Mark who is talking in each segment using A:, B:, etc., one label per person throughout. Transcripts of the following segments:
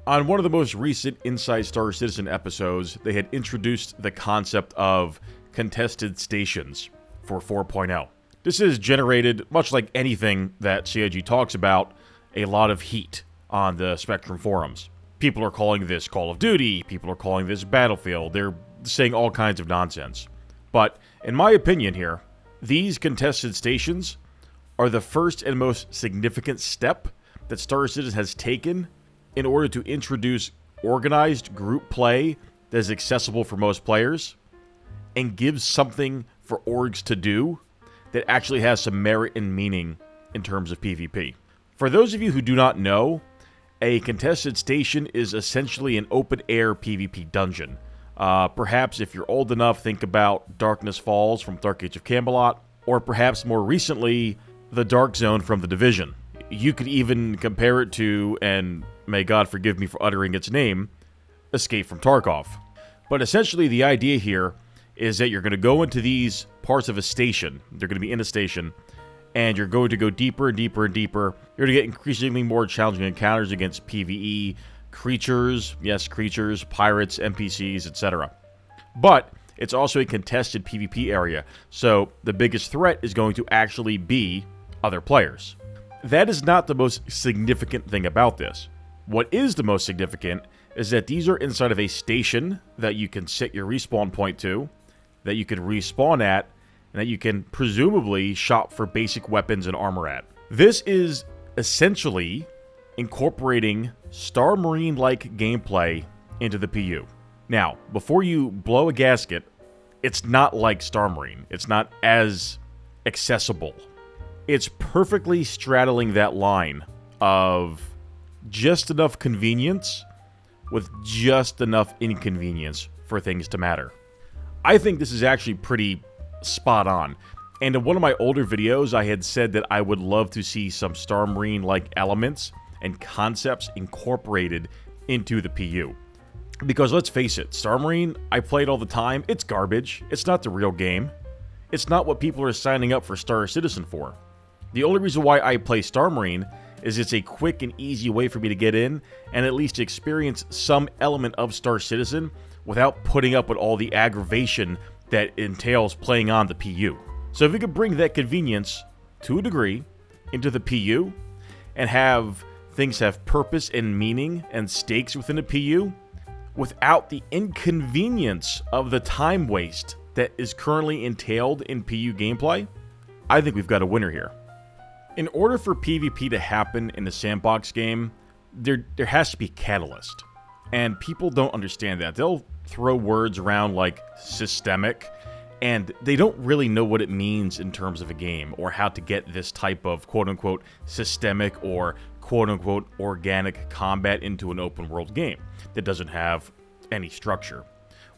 A: On one of the most recent Inside Star Citizen episodes, they had introduced the concept of contested stations for 4.0. This has generated, much like anything that CIG talks about, a lot of heat on the Spectrum forums. People are calling this Call of Duty, people are calling this Battlefield, they're saying all kinds of nonsense. But, in my opinion here, these contested stations are the first and most significant step that Star Citizen has taken in order to introduce organized group play that is accessible for most players and gives something for orgs to do that actually has some merit and meaning in terms of PvP. For those of you who do not know, a contested station is essentially an open-air PvP dungeon. Perhaps if you're old enough, think about Darkness Falls from Dark Age of Camelot, or perhaps more recently, the Dark Zone from The Division. You could even compare it to, and may God forgive me for uttering its name, Escape from Tarkov. But essentially the idea here is that you're going to go into these parts of a station, they're going to be in a station, and you're going to go deeper and deeper and deeper. You're going to get increasingly more challenging encounters against PvE, creatures, yes, creatures, pirates, NPCs, etc. But it's also a contested PvP area, so the biggest threat is going to actually be other players. That is not the most significant thing about this. What is the most significant is that these are inside of a station that you can set your respawn point to, that you can respawn at, and that you can presumably shop for basic weapons and armor at. This is essentially incorporating Star Marine-like gameplay into the PU. Now, before you blow a gasket, it's not like Star Marine. It's not as accessible. It's perfectly straddling that line of just enough convenience with just enough inconvenience for things to matter. I think this is actually pretty spot on. And in one of my older videos, I had said that I would love to see some Star Marine-like elements and concepts incorporated into the PU. Because let's face it, Star Marine, I play it all the time, it's garbage. It's not the real game. It's not what people are signing up for Star Citizen for. The only reason why I play Star Marine is it's a quick and easy way for me to get in and at least experience some element of Star Citizen without putting up with all the aggravation that entails playing on the PU. So if we could bring that convenience, to a degree, into the PU and have things have purpose and meaning and stakes within the PU without the inconvenience of the time waste that is currently entailed in PU gameplay, I think we've got a winner here. In order for PvP to happen in a sandbox game, there has to be catalyst. And people don't understand that. They'll throw words around like systemic, and they don't really know what it means in terms of a game or how to get this type of quote-unquote systemic or quote-unquote organic combat into an open world game that doesn't have any structure.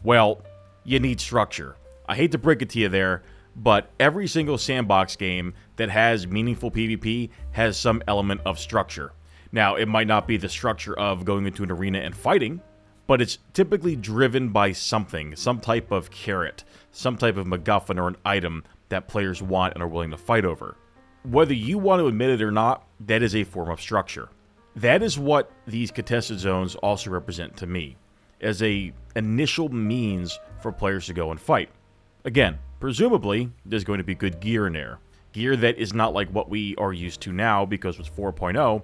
A: Well, you need structure. I hate to break it to you there, but every single sandbox game that has meaningful PvP has some element of structure. Now, it might not be the structure of going into an arena and fighting, but it's typically driven by something, some type of carrot, some type of MacGuffin or an item that players want and are willing to fight over. Whether you want to admit it or not, that is a form of structure. That is what these contested zones also represent to me, as a initial means for players to go and fight. Again, presumably, there's going to be good gear in there. Gear that is not like what we are used to now, because with 4.0,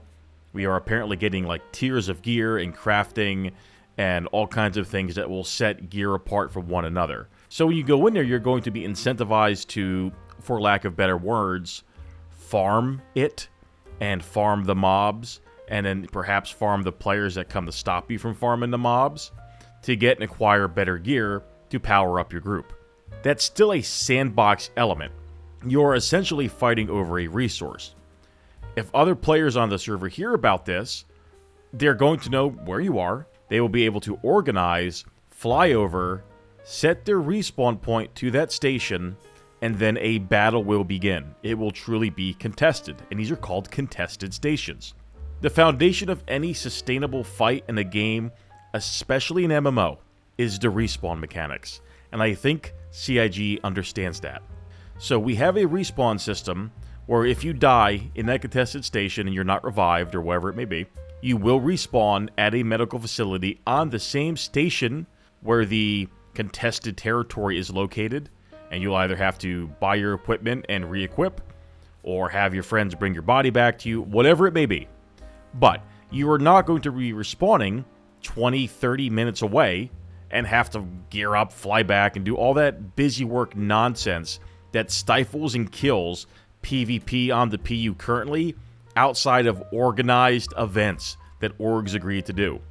A: we are apparently getting like tiers of gear and crafting and all kinds of things that will set gear apart from one another. So when you go in there, you're going to be incentivized to, for lack of better words, farm it and farm the mobs, and then perhaps farm the players that come to stop you from farming the mobs to get and acquire better gear to power up your group. That's still a sandbox element. You're essentially fighting over a resource. If other players on the server hear about this, they're going to know where you are. They will be able to organize, fly over, set their respawn point to that station, and then a battle will begin. It will truly be contested, and these are called contested stations. The foundation of any sustainable fight in a game, especially an MMO, is the respawn mechanics, and I think CIG understands that. So we have a respawn system where if you die in that contested station and you're not revived or whatever it may be, you will respawn at a medical facility on the same station where the contested territory is located, and you'll either have to buy your equipment and re-equip, or have your friends bring your body back to you, whatever it may be. But you are not going to be respawning 20, 30 minutes away and have to gear up, fly back, and do all that busy work nonsense that stifles and kills PvP on the PU currently outside of organized events that orgs agreed to do.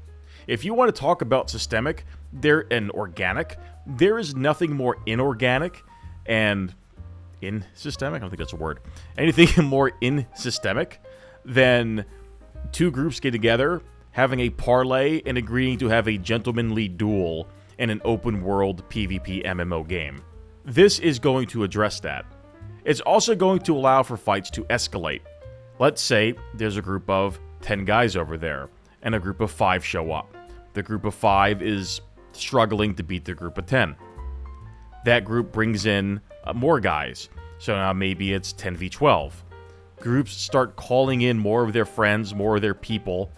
A: If you want to talk about systemic and organic, there is nothing more inorganic and in-systemic? I don't think that's a word. Anything more in-systemic than two groups get together, having a parlay, and agreeing to have a gentlemanly duel in an open-world PvP MMO game. This is going to address that. It's also going to allow for fights to escalate. Let's say there's a group of 10 guys over there, and a group of 5 show up. The group of 5 is struggling to beat the group of 10. That group brings in more guys, so now maybe it's 10v12. Groups start calling in more of their friends, more of their people.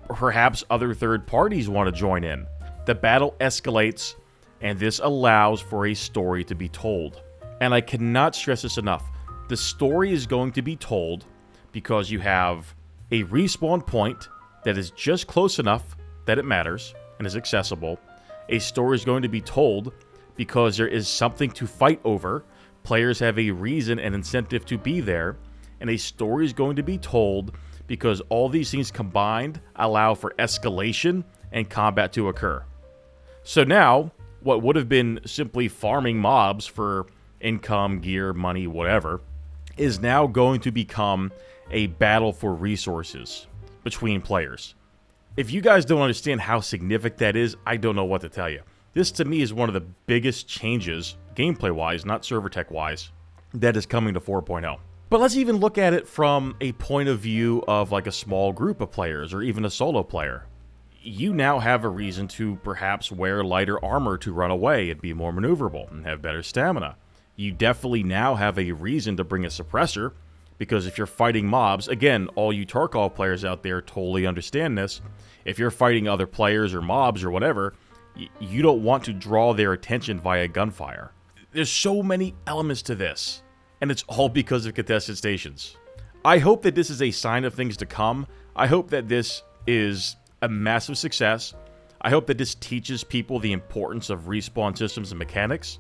A: Perhaps other third parties want to join in. The battle escalates, and this allows for a story to be told. And I cannot stress this enough. The story is going to be told because you have a respawn point that is just close enough that it matters and is accessible. A story is going to be told because there is something to fight over. Players have a reason and incentive to be there. And a story is going to be told because all these things combined allow for escalation and combat to occur. So now, what would have been simply farming mobs for income, gear, money, whatever, is now going to become a battle for resources between players. If you guys don't understand how significant that is, I don't know what to tell you. This, to me, is one of the biggest changes, gameplay-wise, not server tech-wise, that is coming to 4.0. But let's even look at it from a point of view of like a small group of players, or even a solo player. You now have a reason to perhaps wear lighter armor to run away and be more maneuverable and have better stamina. You definitely now have a reason to bring a suppressor, because if you're fighting mobs, again, all you Tarkov players out there totally understand this. If you're fighting other players or mobs or whatever, you don't want to draw their attention via gunfire. There's so many elements to this, and it's all because of contested stations. I hope that this is a sign of things to come. I hope that this is a massive success. I hope that this teaches people the importance of respawn systems and mechanics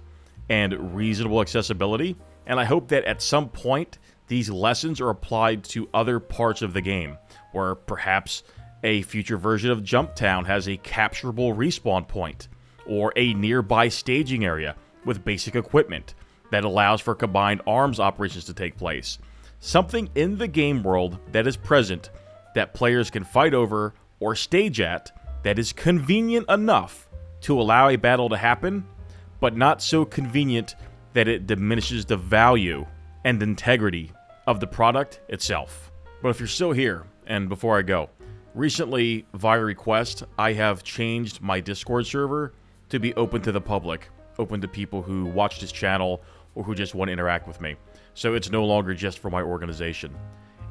A: and reasonable accessibility. And I hope that at some point, these lessons are applied to other parts of the game, where perhaps a future version of Jumptown has a capturable respawn point, or a nearby staging area with basic equipment that allows for combined arms operations to take place. Something in the game world that is present that players can fight over or stage at that is convenient enough to allow a battle to happen, but not so convenient that it diminishes the value and integrity of the product itself. But if you're still here, and before I go, recently, via request, I have changed my Discord server to be open to the public, open to people who watch this channel or who just want to interact with me. So it's no longer just for my organization.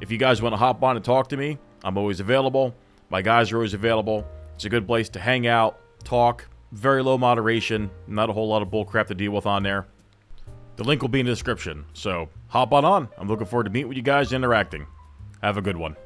A: If you guys want to hop on and talk to me, I'm always available. My guys are always available. It's a good place to hang out, talk, very low moderation, not a whole lot of bullcrap to deal with on there. The link will be in the description, so hop on. I'm looking forward to meeting with you guys and interacting. Have a good one.